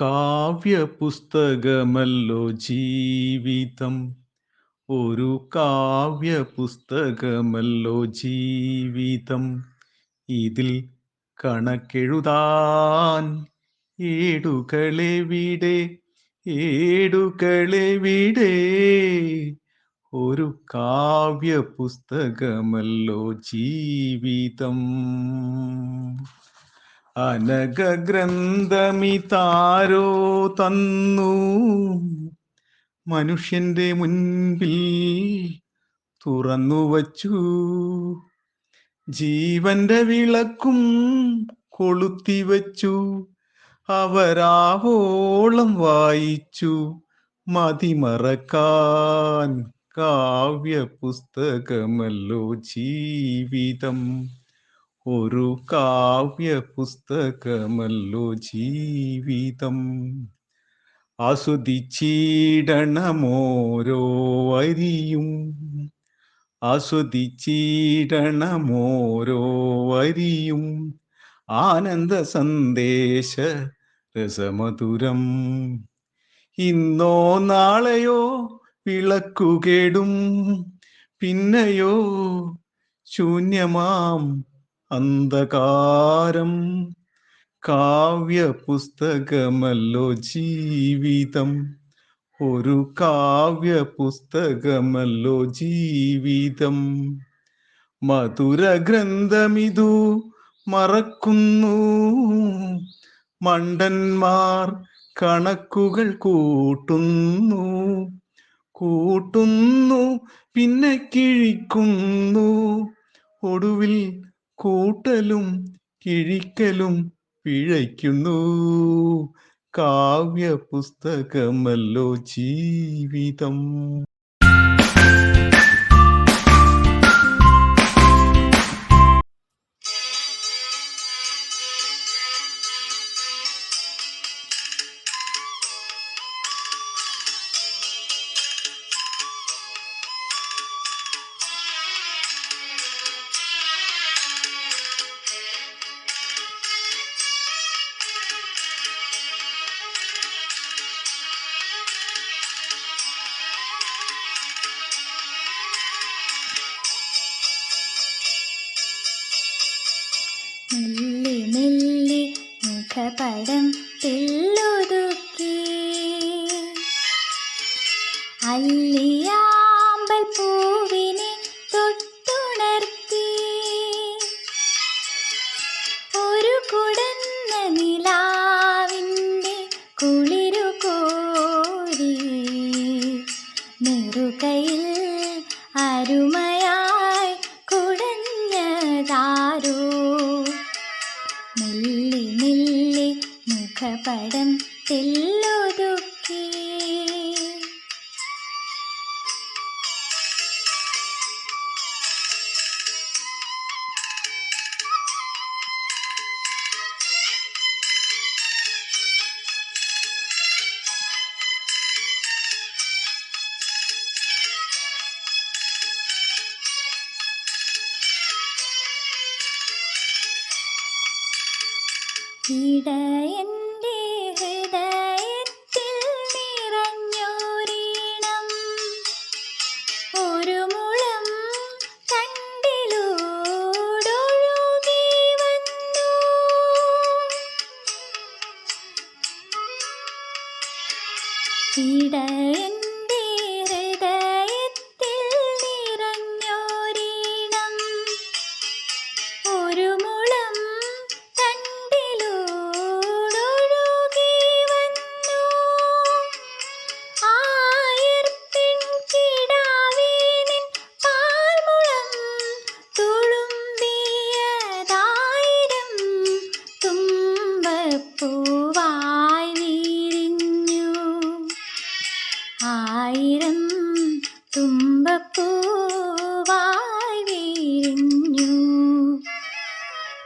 കാവ്യപുസ്തകമല്ലോ ജീവിതം. ഒരു കാവ്യപുസ്തകമല്ലോ ജീവിതം. ഇതിൽ കണക്കെഴുതാൻ ഏടുകളെവിടെ, ഏടുകളെവിടെ? ഒരു കാവ്യപുസ്തകമല്ലോ ജീവിതം. അനഘഗ്രന്ഥമിതാരോ തന്നു മനുഷ്യന്റെ മുൻപിൽ തുറന്നുവച്ചു. ജീവന്റെ വിളക്കും കൊളുത്തിവച്ചു. അവരാവോളം വായിച്ചു മതിമറക്കാൻ കാവ്യപുസ്തകമല്ലോ ജീവിതം. ഒരു കാവ്യപുസ്തകമല്ലോ ജീവിതം. ആസ്വദിച്ചിടണമോരോ വരിയും, ആസ്വദിച്ചിടണമോരോ വരിയും. ആനന്ദ സന്ദേശ രസമധുരം. ഇന്നോ നാളെയോ വിളക്കുകേടും, പിന്നെയോ ശൂന്യമാം അന്ധകാരം. കാവ്യപുസ്തകമല്ലോ ജീവിതം. ഒരു കാവ്യപുസ്തകമല്ലോ ജീവിതം. മധുരഗ്രന്ഥമിതു മറക്കുന്നു മണ്ടന്മാർ, കണക്കുകൾ കൂട്ടുന്നു കൂട്ടുന്നു പിന്നെ കിഴിക്കുന്നു. ഒടുവിൽ കൂട്ടലും കിഴിക്കലും പിഴയ്ക്കുന്നു. കാവ്യപുസ്തകമല്ലോ ജീവിതം. മെല്ലെ മെല്ലെ മുഖപടം തെല്ലൊതുക്കി, അല്ലിയാമ്പൽ പൂവിനെ തൊട്ടുണർത്തി. ഒരു കുടന്ന നിലാവിൻ്റെ കുളിരു കോരി, നെറുകയിൽ അരുമയായി കുടഞ്ഞതാരോ. മെല്ലെ മെല്ലെ മുഖപടം തെല്ലൊതുക്കി. ഇടയൻ്റെ ഹൃദയത്തിൽ നിറഞ്ഞൊരീണം, ഒരു മുളം കണ്ടിലൂടൊഴുകി വന്നു. ഇടയൻ്റെ ഹൃദയത്തിൽ നിറഞ്ഞൊരീണം, ഒരു മുളം കണ്ടിലൂടൊഴുകി വന്നു. ആയിർപ്പെൺകിടാവിനിൻ പാൽമുളം തുളുമ്പിയതായിരം തുമ്പപ്പൂവായി വിരിഞ്ഞു. ആയിരം തുമ്പപ്പൂവായി വിരിഞ്ഞു.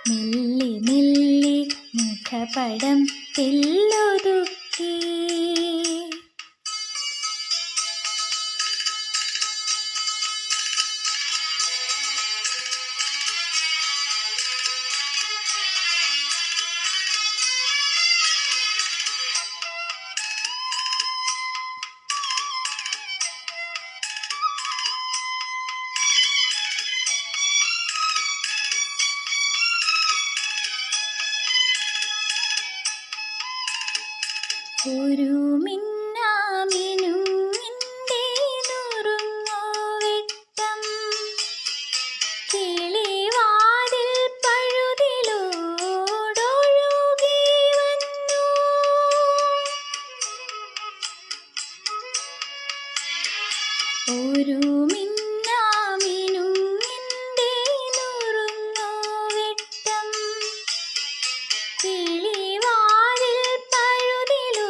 മെല്ലെ മെല്ലെ മുഖപടം തെല്ലൊതുക്കി. ഒരു മിന്നാമിനുങ്ങിൻ്റെ നുറുങ്ങോ വെട്ടം കിളിവാതിൽ പഴുതിലോടൊഴുകി വന്നു. ഒരു മിന്നാമിനുങ്ങിൻ്റെ നുറുങ്ങോ വെട്ടം കിളിവാതിൽ പഴുതിലോടൊഴുകി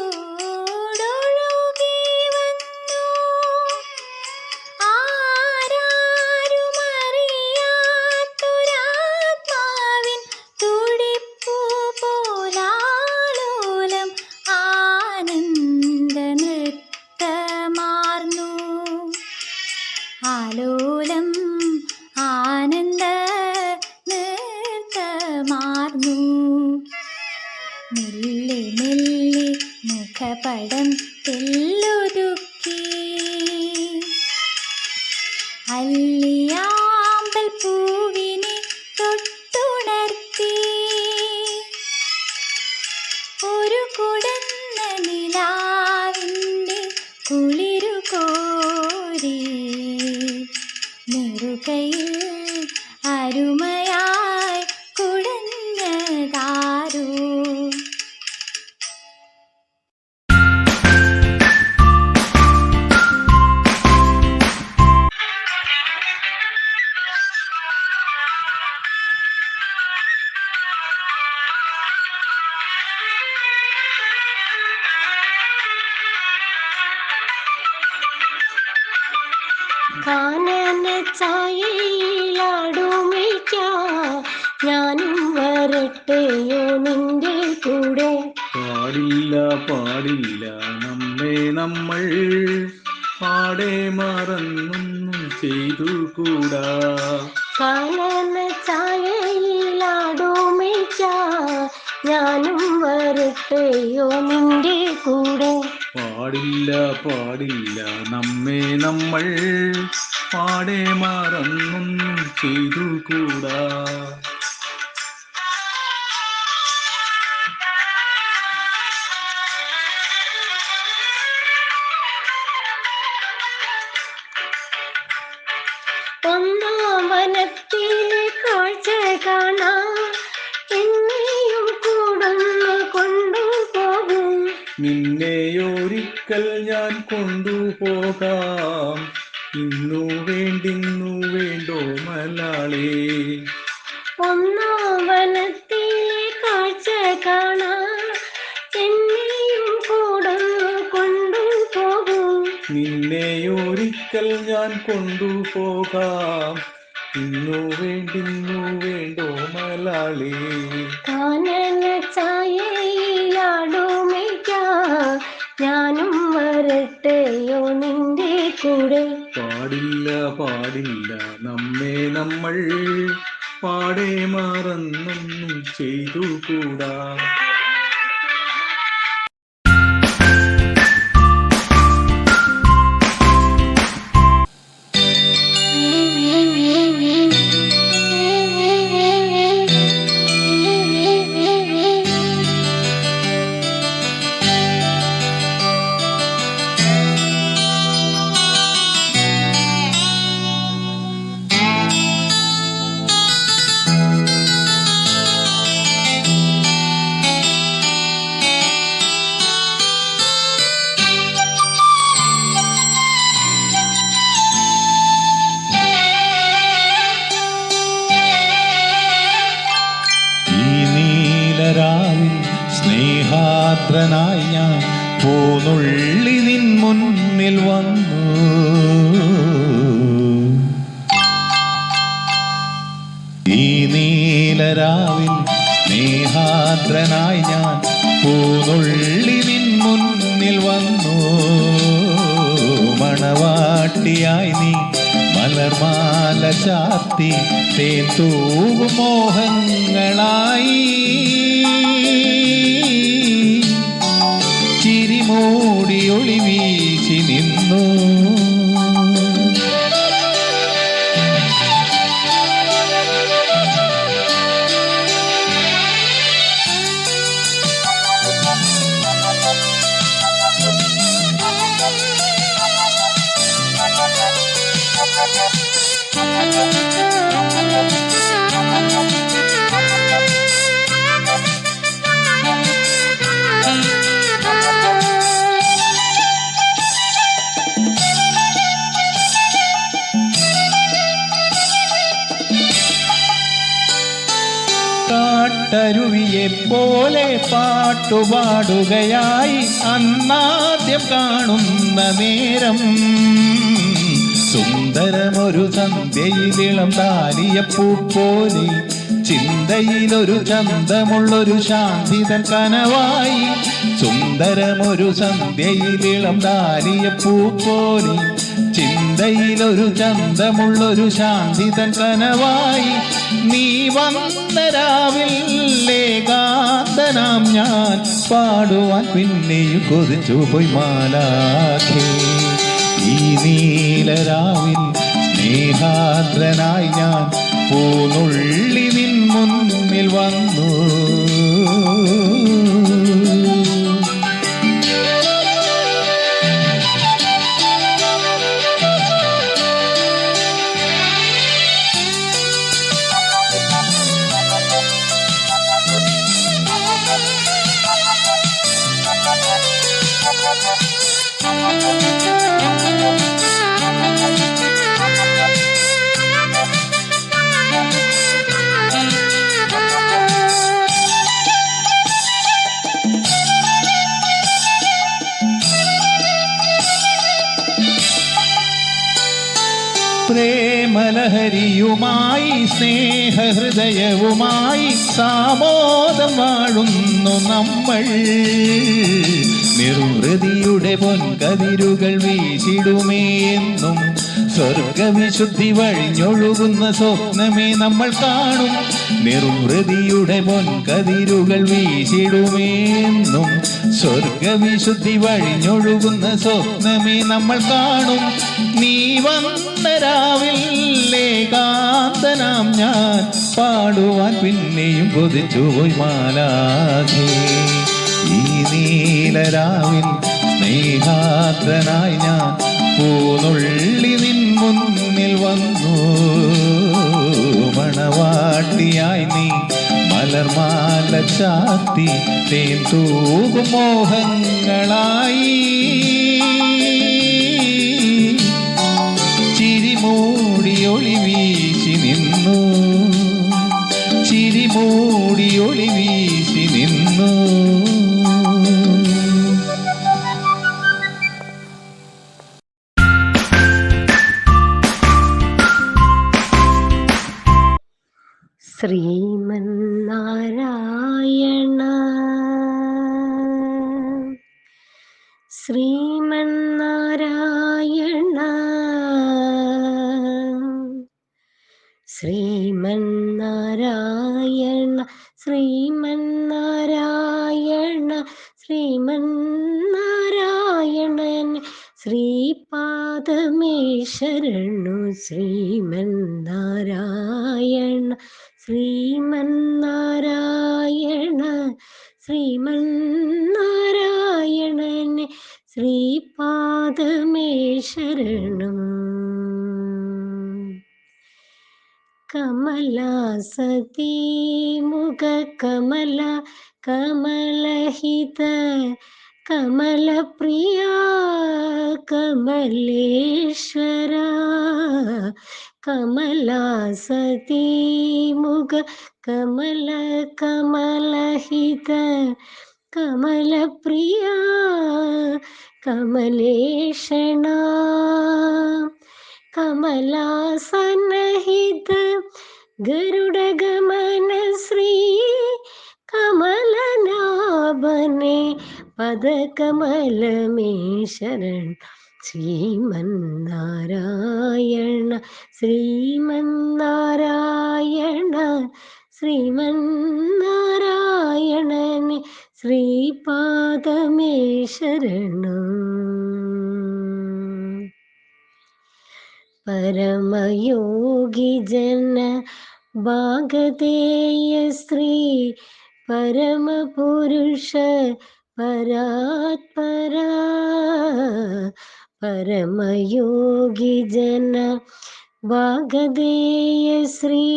വന്നു. ആരാരുമറിയാത്തൊരാത്മാവിൻ തുടിപ്പു പോലാലോലം ആനന്ദ നൃത്തമാർന്നു. ആലോലം ആനന്ദ നൃത്തമാർന്നു. മെല്ലെ മെല്ലെ മുഖപടം തെല്ലൊതുക്കി അല്ലിയാമ്പൽ പൂവിനെ തൊട്ടുണർത്തി. ഒരു കുടന്ന നിലാവിൻ്റെ കുളിരു കോരി നെറുകയിൽ അരുമയായി കുടഞ്ഞതാരോ. കാനന ചായയിലാടുമിക്കാം ഞാനും വരട്ടെയോ നിന്റെ കൂടെ. പാടില്ല പാടില്ല നമ്മെ നമ്മൾ പാടെ മറന്നൊന്നും ചെയ്തുകൂടാ. കാനന ചായയിലാടുമിക്കാം ഞാനും വരട്ടെയോ നിന്റെ കൂടെ. പാടില്ല പാടില്ല നമ്മെ നമ്മൾ പാടെ മറന്നൊന്നും ചെയ്തുകൂടാ. ഒന്നാം വനത്തിലെ കാഴ്ച കാണാൻ എന്നെയും കൂടൊന്ന് കൊണ്ടുപോകും. നിന്നെയൊരിക്കൽ ഞാൻ കൊണ്ടുപോകാം. ഇന്നു വേണ്ടോ മലാളേ. ഒന്നാം വനത്തിലെ കാഴ്ച കാണാൻ എന്നെയും കൂടൊന്ന് കൊണ്ടുപോകും. നിന്നെയൊരിക്കൽ ഞാൻ കൊണ്ടുപോകാം. ഇന്നു വേണ്ടോ മലാളേ. കാനന ചായയിലാടുമിക്കാം ഞാനും വരട്ടെയോ നിന്റെ കൂടെ. പാടില്ല പാടില്ല നമ്മെ നമ്മൾ പാടെ മറന്നൊന്നും ചെയ്തുകൂടാ. സ്നേഹാർദ്രനായി ഞാൻ പൂനുള്ളി നിൻ മുന്നിൽ വന്നു. ഈ നീലരാവിൽ സ്നേഹാർദ്രനായി ഞാൻ പൂനുള്ളി നിൻ മുന്നിൽ വന്നു. മണവാട്ടിയായി നീ മലർമാല ചാർത്തി തേൻ തൂവും മോഹങ്ങളായി ചിരിമൂടി ഒളി വീശി നിന്നു. പോലെ പാട്ടുപാടുകയായി അന്നാദ്യം കാണുന്ന നേരം. സുന്ദരമൊരു സന്ധ്യയിലിളം താലിയപ്പൂ പോലെ ചിന്തയിലൊരു ചന്തമുള്ളൊരു ശാന്തിതൻ കനവായി. സുന്ദരമൊരു സന്ധ്യയിലിളം താലിയപ്പൂ പോലെ ചിന്തയിലൊരു ചന്തമുള്ളൊരു ശാന്തിതൻ കനവായി. നീ വന്ന രാവിൽ ഏകാന്തനാം ഞാൻ പാടുവാൻ പിന്നെയും കൊതിച്ചു പോയി മാലാഖേ. ഈ നീലരാവിൽ സ്നേഹാദ്രനായി ഞാൻ പൂനുള്ളി നിൻ മുന്നിൽ വന്നു. പ്രേമലഹരിയുമായി സ്നേഹഹൃദയവുമായി സാമോദം വാഴുന്നു നമ്മൾ. നിർവൃതിയുടെ പൊൻകതിരുകൾ വീശിടുമേ എന്നും സ്വർഗവിശുദ്ധി വഴിഞ്ഞൊഴുകുന്ന സ്വപ്നമേ നമ്മൾ കാണും. നിർവൃതിയുടെ പൊൻകതിരുകൾ വീശിടുമേ എന്നും സ്വർഗവിശുദ്ധി വഴിഞ്ഞൊഴുകുന്ന സ്വപ്നമേ നമ്മൾ കാണും. നീ വന്ന രാവിൽ ഏകാന്തനാം ഞാൻ പാടുവാൻ പിന്നെയും കൊതിച്ചു പോയി മാലാഖേ. ഈ നീലരാവിൽ സ്നേഹാദ്രനായി ഞാൻ പൂനുള്ളി നിൻ മുന്നിൽ വന്നു. മണവാട്ടിയായി നീ മലർമാല ചാത്തി തേൻ തൂകും മോഹങ്ങളായി. ചിരിമൂടി ഒളി വീശി നിന്നു, ചിരിമൂടി ഒളി വീശി നിന്നു. ശ്രീമന്നാരായണ ശ്രീമന്നാരായണ ശ്രീമന്നാരായണ ശ്രീമന്നാരായണ ശ്രീമന്നാരായണൻ ശ്രീപാദമേ ശരണു. ശ്രീമന്നാരായണ ശ്രീമന്നാരായണ ശ്രീമന്നാരായണൻ ശ്രീപാദമേ ശരണം. കമലാസതി മുഖ കമല കമലഹിത കമലപ്രിയ കമലേശ്വര. കമലാസതി മുഖ കമല കമലഹിത കമലപ്രിയ കമലേഷണ. കമലാസനഹിത ഗരുഡഗമന ശ്രീ കമലനാഭനെ പദകമലമേ ശരണം. ശ്രീമന്നാരായണ ശ്രീമന്നാരായണ ശ്രീമന്നാരായണനെ ശ്രീപാദമേ ശരണം. പരമയോഗി ജന ഭാഗതേയ ശ്രീ പരമപുരുഷ പരാത്പര. പരമയോഗി ജന ഭാഗതേയ ശ്രീ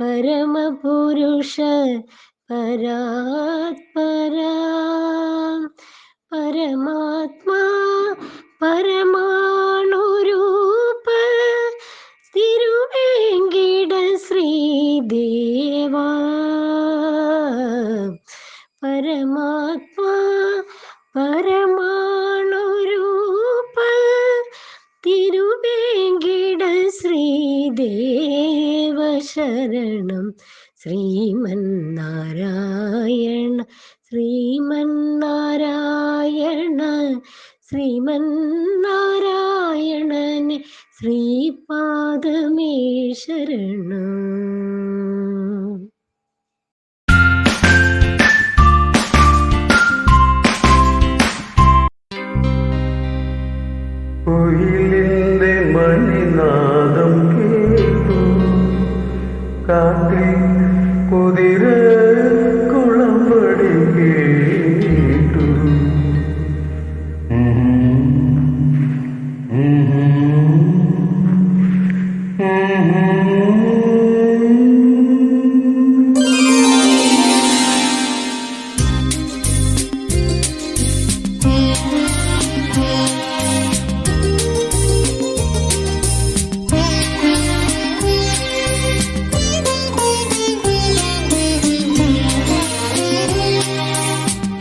പരമപുരുഷ പരാത്പര. പരമാത്മാ പരമാണുരൂപ തിരുവേങ്കിട ശ്രീദേവ. പരമാണുരൂപ തിരുവേങ്കിട ശ്രീദേവ ശരണം ശ്രീമന്നാരായണ ശ്രീമന്നാരായണ ശ്രീമന്നാരായണനെ ശ്രീപാദമേ ശരണം. കുയിലിന്റെ മണിനാദം കേട്ടു, കാട്ടിൽ കുതിര കുളമ്പടി കേട്ടു.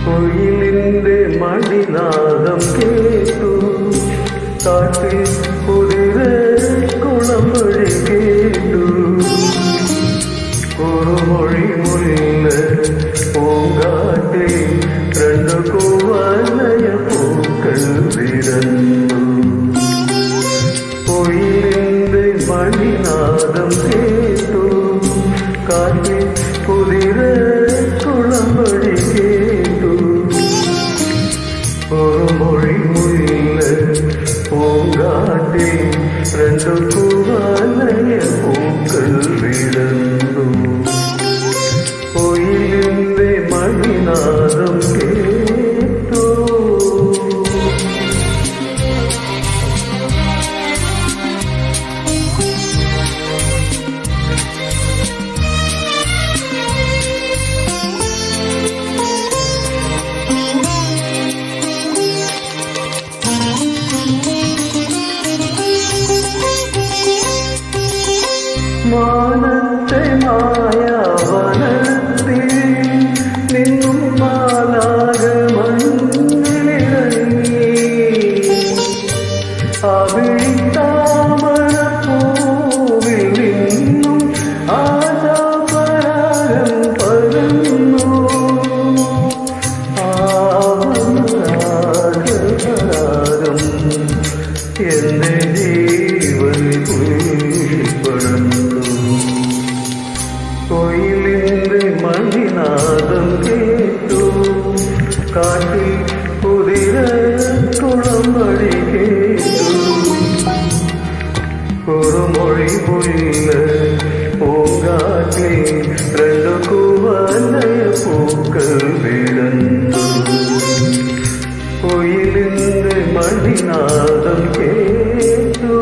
കുയിലിന്റെ മണിനാദം കേട്ടു, കാട്ടിൽ കുതിര കുളമ്പടി കേട്ടു. കുറുമൊഴി മുല്ല പൂങ്കാട്ടിൽ രണ്ടു കുവലയ പൂക്കൾ വിടന്നു. കുയിലിന്റെ മണിനാദം കേട്ടു, കാട്ടിൽ കുതിര കുളമ്പടി കേട്ടു. കുറുമൊഴി മുല്ല പൂങ്കാട്ടിൽ രണ്ടു കുവലയ പൂക്കൾ വിടന്നു. കുയിലിന്റെ മണിനാദം കേട്ടു. മാനത്തെ മായാവനത്തിൽ നിന്നും മാലാക മണ്ണിലിറങ്ങി, അവിഴിത്താമര പൂവിൽ നിന്നും ആശാപരാഗം പകർന്നു. ആവരാഗപരാഗം എന്റെ ജീവനിൽ ഉൾപ്പെടുന്നു. കുയിലിന്റെ മണിനാദം കേട്ടു, കാട്ടിൽ കുതിര കുളമ്പടി കേട്ടു. കുറുമൊഴി മുല്ല പൂങ്കാട്ടിൽ രണ്ടു കുവലയ പൂക്കൾ വിടന്നു. കുയിലിന്റെ മണിനാദം കേട്ടു.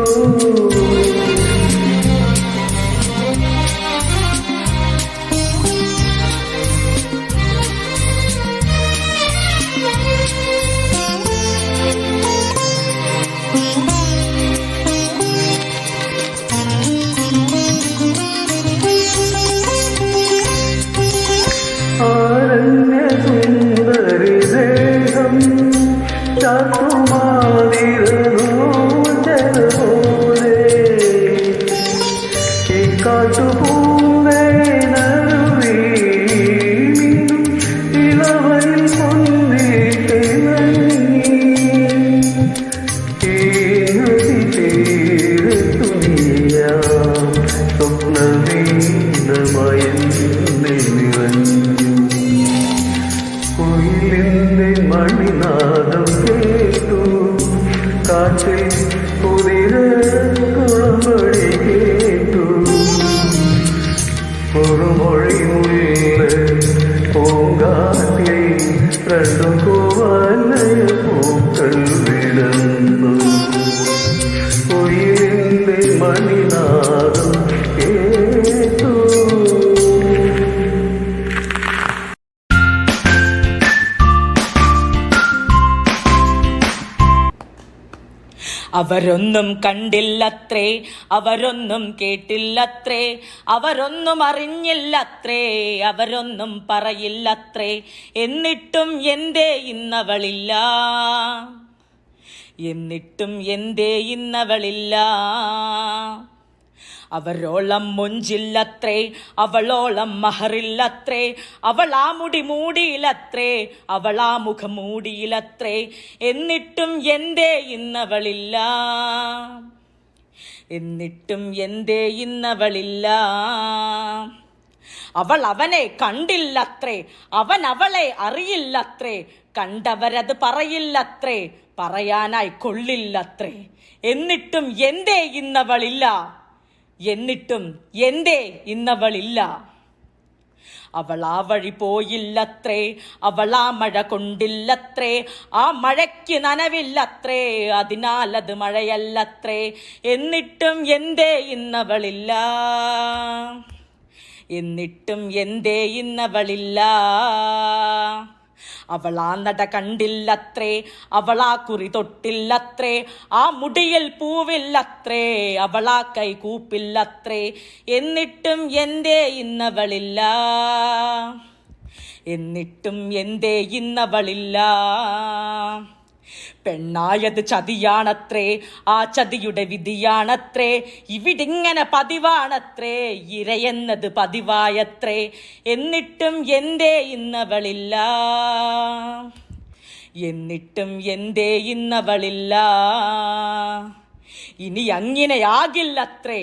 ആരണ്യ സുന്ദരി ദേഹം ചാത്തുമാതിരൂചനപോലെ ഈ കാട്ടുപൂവേനരുവീണും ഇളവയിൽ പൊന്തി തിളങ്ങി. ഈ നദി തീരത്തു നീയാം സ്വപ്നവീണമയന്നെ നിറഞ്ഞു. കുയിലിന്റെ മണിനാദം കേട്ടു, കാട്ടിൽ കുതിര കുളമ്പടി കേട്ടു. കുറുമൊഴി മുല്ല പൂങ്കാട്ടിൽ രണ്ടു കുവലയ പൂക്കൾ വിടന്നു. കുയിലിന്റെ മണിനാദം കേട്ടു. അവരൊന്നും കണ്ടില്ലത്രേ, അവരൊന്നും കേട്ടില്ലത്രേ, അവരൊന്നും അറിഞ്ഞില്ലത്രേ, അവരൊന്നും പറയില്ലത്രേ. എന്നിട്ടും എന്തേ ഇന്നവളില്ല, എന്നിട്ടും എന്തേ ഇന്നവളില്ല. അവരോളം മൊഞ്ചില്ലത്രേ, അവളോളം മഹറില്ലത്രേ, അവളാ മുടി മൂടിയിലത്രേ, അവളാ മുഖം മൂടിയിലത്രേ. എന്നിട്ടും എന്തേ ഇന്നവളില്ല, എന്നിട്ടും എന്തേ ഇന്നവളില്ല. അവൾ അവനെ കണ്ടില്ലത്രേ, അവൻ അവളെ അറിയില്ലത്രേ, കണ്ടവരത് പറയില്ലത്രേ, പറയാനായി കൊള്ളില്ലത്രേ. എന്നിട്ടും എന്തേ ഇന്നവളില്ല, എന്നിട്ടും എന്തേ ഇന്നവളില്ല. അവൾ ആ വഴി പോയില്ലത്രേ, അവൾ ആ മഴ കൊണ്ടില്ലത്രേ, ആ മഴയ്ക്ക് നനവില്ലത്രേ, അതിനാൽ അത് മഴയല്ലത്രേ. എന്നിട്ടും എന്തേ ഇന്നവളില്ല, എന്നിട്ടും എന്തേ ഇന്നവളില്ല. അവളാ നട കണ്ടില്ലത്രേ, അവളാ കുറി തൊട്ടില്ലത്രേ, ആ മുടിയിൽ പൂവില്ലത്രേ, അവളാ കൈ കൂപ്പില്ലത്രേ. എന്നിട്ടും എന്തേ ഇന്നവളില്ല, എന്നിട്ടും എന്തേ ഇന്നവളില്ല. പെണ്ണായത് ചതിയാണത്രേ, ആ ചതിയുടെ വിധിയാണത്രേ, ഇവിടിങ്ങനെ പതിവാണത്രേ, ഇരയെന്നത് പതിവായത്രേ. എന്നിട്ടും എന്തേ ഇന്നവളില്ല, എന്നിട്ടും എന്തേ ഇന്നവളില്ല. ഇനി അങ്ങനെയാകില്ലത്രേ,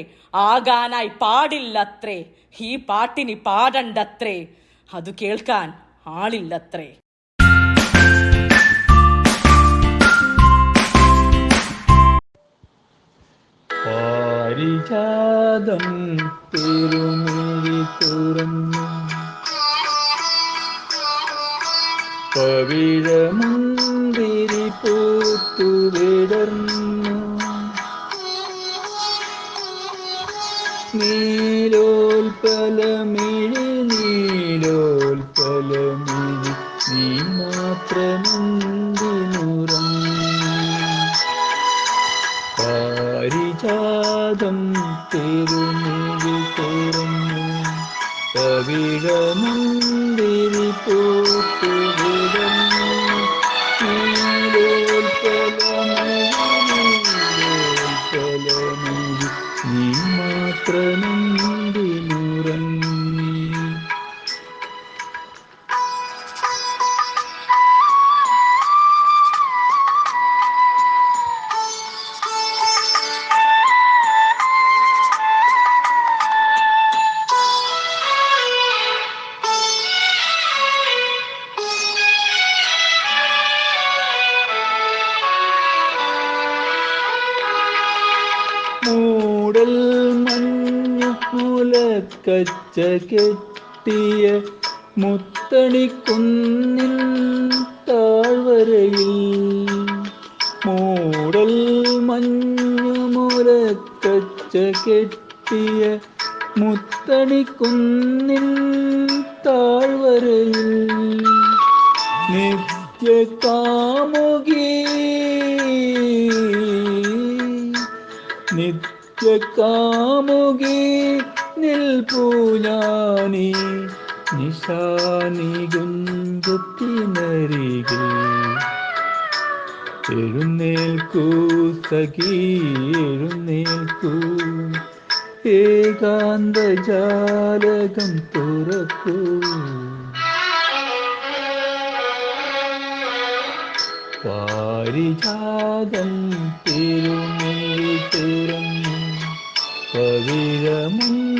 ആകാനായി പാടില്ലത്രേ, ഈ പാട്ടിനി പാടണ്ടത്രേ, അത് കേൾക്കാൻ ആളില്ലത്രേ. പാരിജാതം തിരുമിഴി തുറന്നു, പവിഴമുന്തിരി പൂത്തു വിടർന്നു, നീലോൽപലമിഴി നീലോൽപലമിഴി നീ മാത്രമെന്തിനുറങ്ങി. പാരിജാതം തിരുമിഴി തുറന്നു, പവിഴമുന്തിരി പൂത്തു വിടർന്നു, നീലോൽപലമിഴി നീലോൽപലമിഴി നീ മാത്രമെന്തിനുറങ്ങി. മൂടൽ മഞ്ഞു മുലക്കച്ച കെട്ടിയ മുത്തണിക്കുന്നിൻ താഴ്വരയിൽ, മൂടൽ മഞ്ഞു മുലക്കച്ച കെട്ടിയ മുത്തണിക്കുന്നിൻ താഴ്വരയിൽ, നിത്യകാമുകി നിത്യകാമുകി നിൽപ്പൂഞ്ഞാനി നിശാനി ഗുഞ്ചത്തിനരികിൽ. എഴുന്നേൽക്കൂ സഖി എഴുന്നേൽക്കൂ, ഏകാന്തജാലകം തുറക്കൂ. പാരിജാതം തിരുമിഴി തുറന്നു, പവിഴമുന്തിരി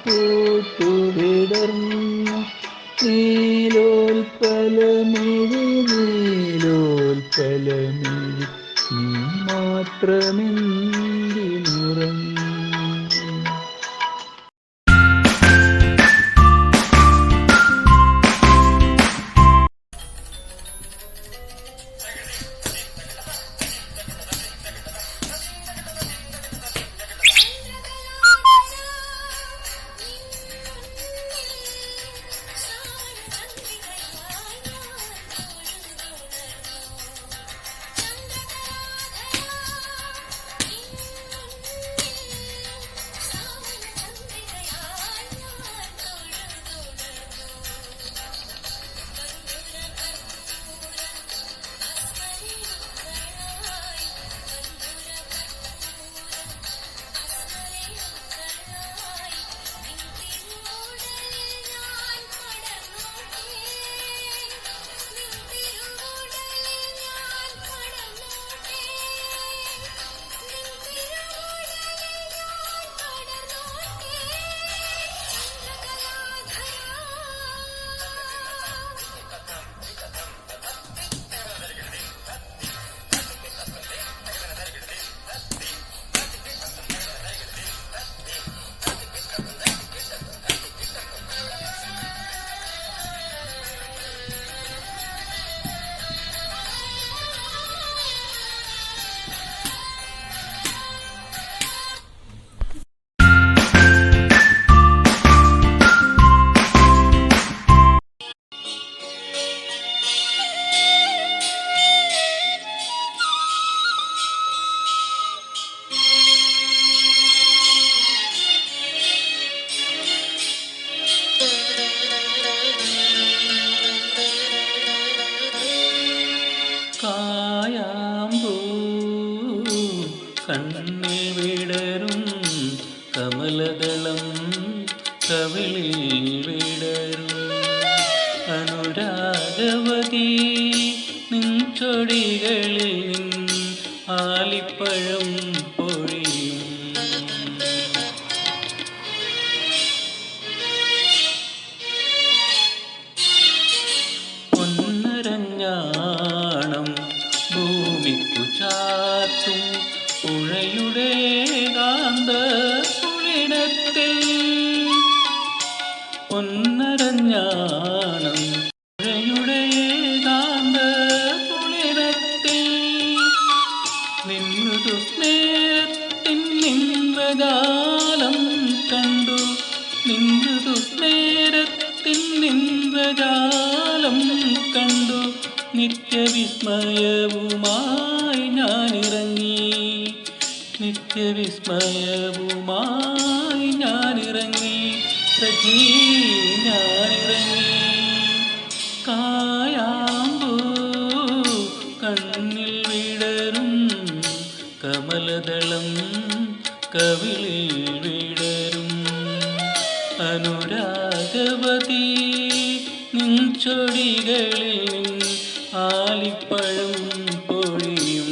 പൂത്തു വിടർന്നു, നീലോൽപലമിഴി നീലോൽപലമിഴി നീ മാത്രമെന്തിനുറങ്ങി. ചൊടികളിൽ ആലിപ്പഴം പൊഴിയും. പൊന്നരഞ്ഞാണം ഭൂമിക്കു ചാർത്തും പുഴയുടെ ഏകാന്ത പുളിനത്തിൽ. പൊന്നരഞ്ഞാണം പുഴയുടെ ഏകാന്ത പുളിനത്തിൽ നിന്നതു സ്നേഹത്തിൻ നിന്ദ്രജാലം കണ്ടു. നിന്നതു സ്നേഹത്തിൻ നിന്ദ്രജാലം കണ്ടു. നിത്യവിസ്മയവുമായി ഞാനിറങ്ങി. നിത്യവിസ്മയവുമായി ഞാനിറങ്ങി. സഖീ ഞാനിറങ്ങി. കായാമ്പൂ കണ്ണിൽ വിടരും കമലദളം കവിളിൽ വിടരും. അനുരാഗവതി നിൻ ചൊടികളിൽ ആലിപ്പഴം പൊഴിയും.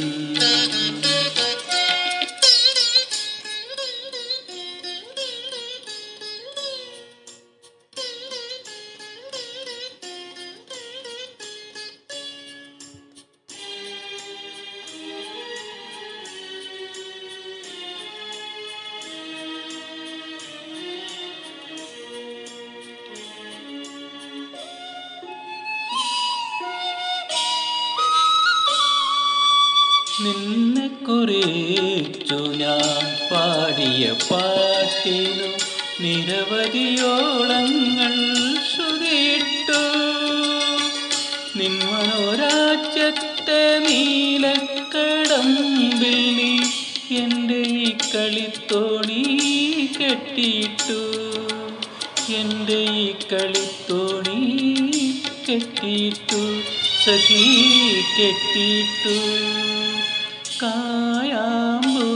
നിന്നെ കുറിച്ചു ഞാൻ പാടിയ പാട്ടിനു നിരവധിയോളങ്ങൾ ശ്രുതിയിട്ടു. നിൻ മനോരാജ്യത്തെ നീലക്കടമ്പിൽ നീ എൻ്റെ ഈ കളിത്തോണി കെട്ടിയിട്ടു. എൻ്റെ ഈ കളിത്തോണി കെട്ടിയിട്ടു. സഖീ കെട്ടിയിട്ടു. കായാമ്പൂ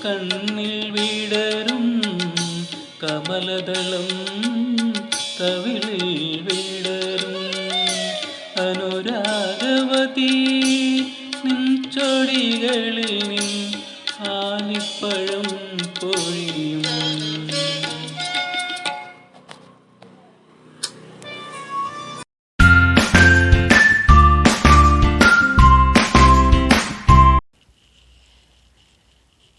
കണ്ണിൽ വിടരും കമലദളം കവിളിൽ വിടരും. അനുരാഗവതി നിൻ ചൊടികളിൽ നിൻ ആലിപ്പഴം പൊഴിയും.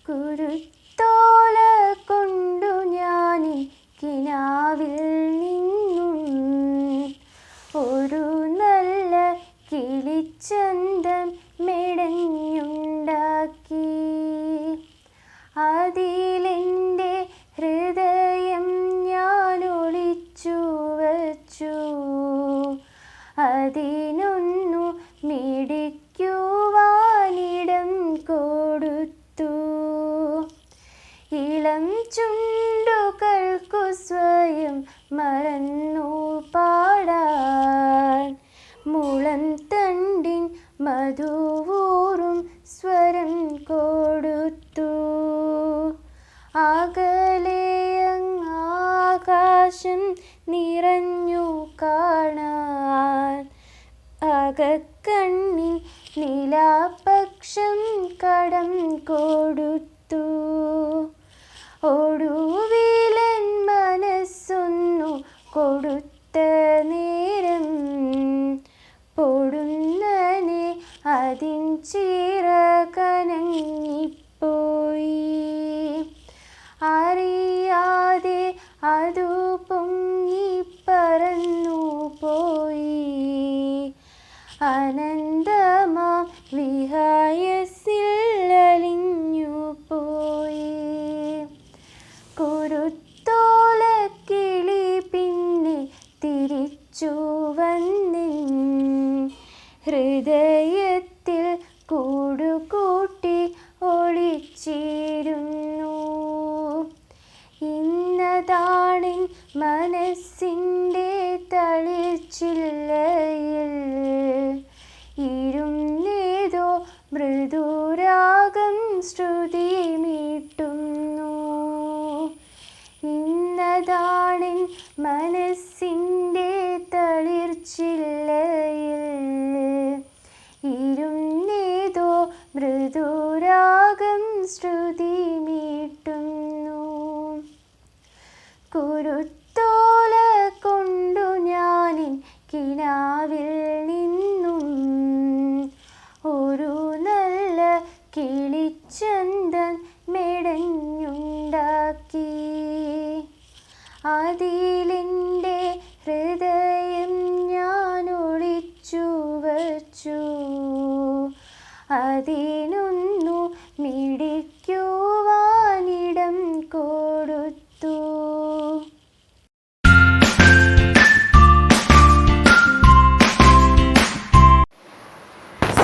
കുരുത്തോല കൊണ്ടു ഞാനി കിനാവിൽ നിന്നും ഒരു നല്ല കിളിച്ചന്തം മെടഞ്ഞുണ്ടാക്കി. അതിലെൻ്റെ ഹൃദയം ഞാൻ ഒളിച്ചു വച്ചു. അതിനൊന്നു മിടിക്കുവാനിടം കൊടുത്തു. ഇളം ചുണ്ടുകൾക്കു സ്വയം മറന്നു പാടാൻ. മുളം തണ്ടിൻ മധുവൂറും സ്വരം കൊടുത്തു. അകലെയങ്ങാകാശം നിറഞ്ഞു കാണാൻ. അകക്കണ്ണിൻ നിലാപക്ഷം കടം കൊടുത്തു. ഒടുവിലൻ മനസ്സൊന്നു കൊടുത്ത നേരം പൊടുന്നനെ അതിൻ ചിറകനങ്ങിപ്പോയി. അറിയാതെ അതു പൊങ്ങി പറന്നു പോയി. അനന്തമാം വിഹായസിൽ അലിഞ്ഞു പോയി. കുരുത്തോലക്കിളി പിന്നെ തിരിച്ചു വന്നിൻ ഹൃദയത്തിൽ കൂടുകൂട്ടി ഒളിച്ചിരുന്നു. ഇന്നതാണിൻ മനസ്സിൻ്റെ തളിർച്ചില്ലയിൽ ഇരുന്നേതോ മൃദുരാഗം ശ്രുതി മീട്ടുന്നു. ഇന്നതാണിൻ മനസ്സിൻ്റെ തളിർച്ചില്ലയിൽ ശ്രുതി മീട്ടുന്നു. കുരുത്തോല കൊണ്ടു ഞാനിൻ കിനാവിൽ നിന്നും ഒരു നല്ല കിളിച്ചന്തൻ മെടഞ്ഞുണ്ടാക്കി. അതിലെൻ്റെ ഹൃദയം ഞാൻ ഒളിച്ചു വച്ചു. അതിനൊന്നു മിടിക്കുവാനിടം കൊടുത്തു.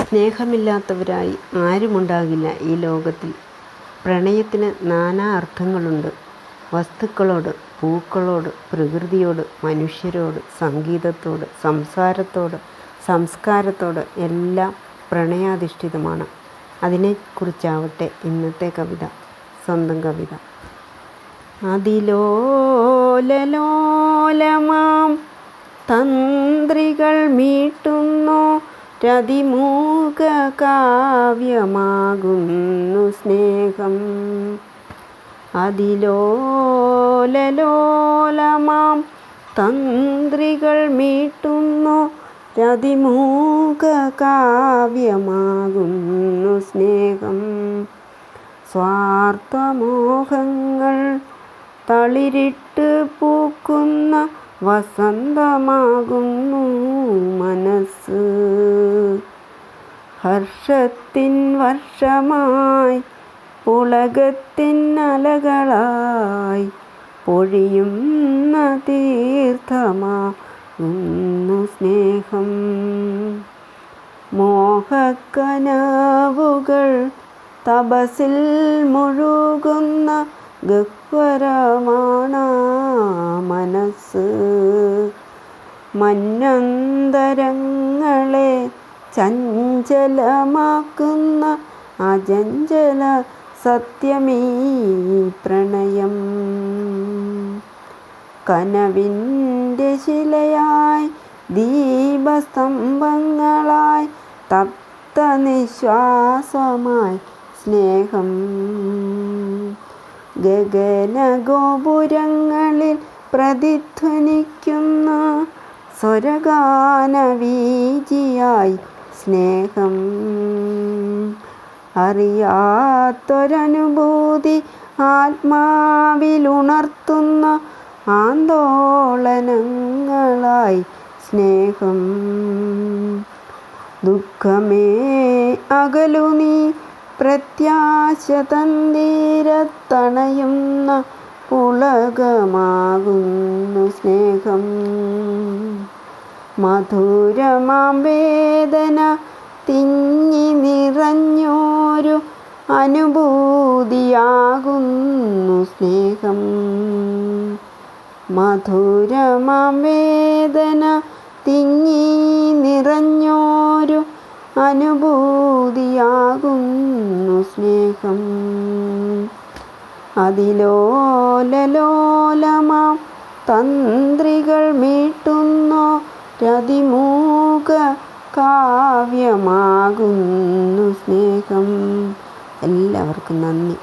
സ്നേഹമില്ലാത്തവരായി ആരുമുണ്ടാകില്ല ഈ ലോകത്തിൽ. പ്രണയത്തിന് നാനാ അർത്ഥങ്ങളുണ്ട്. വസ്തുക്കളോട്, പൂക്കളോട്, പ്രകൃതിയോട്, മനുഷ്യരോട്, സംഗീതത്തോട്, സംസാരത്തോട്, സംസ്കാരത്തോട് എല്ലാം പ്രണയാധിഷ്ഠിതമാണ്. അതിനെക്കുറിച്ചാവട്ടെ ഇന്നത്തെ കവിത, സ്വന്തം കവിത. അതിലോലലോലമാം തന്ത്രികൾ മീട്ടുന്നു രതിമൂക കാവ്യമാകുന്നു സ്നേഹം. അതിലോലലോലമാം തന്ത്രികൾ മീട്ടുന്നു രതിമൂക കാവ്യമാകുന്നു സ്നേഹം. സ്വാർത്ഥമോഹങ്ങൾ തളിരിട്ട് പൂക്കുന്ന വസന്തമാകുന്നു മനസ്സ്. ഹർഷത്തിൻ വർഷമായി പുളകത്തിൻ അലകളായി പൊഴിയുന്ന തീർത്ഥമാകുന്നു സ്നേഹം. മോഹക്കനവുകൾ തപസിൽ മുഴുകുന്ന ഗഹ്വരമാണ് മനസ്സ്. മന്നന്തരങ്ങളെ ചഞ്ചലമാക്കുന്ന അചഞ്ചല സത്യമീ പ്രണയം. കനവിൻ്റെ ശിലയായി ദീപസ്തംഭങ്ങളായി തപ്ത നിശ്വാസമായി സ്നേഹം. ഗഗനഗോപുരങ്ങളിൽ പ്രതിധ്വനിക്കുന്ന സ്വരഗാനവീചിയായി സ്നേഹം. അറിയാത്തൊരനുഭൂതി ആത്മാവിലുണർത്തുന്ന ആന്തോളനങ്ങളായി സ്നേഹം. ദുഃഖമേ അകലു നീ പ്രത്യാശ തന്തീരത്തണയുന്ന പുളകമാകുന്നു സ്നേഹം. മധുരമാം വേദന തിങ്ങി നിറഞ്ഞോരു അനുഭൂതിയാകുന്നു സ്നേഹം. മധുരമാം വേദന തിങ്ങി നിറഞ്ഞോരു അനുഭൂതിയാകുന്നു സ്നേഹം. അതിലോലലോലമാം തന്ത്രികൾ മീട്ടുന്നു രതിമൂക കാവ്യമാകുന്നു സ്നേഹം. എല്ലാവർക്കും നന്ദി.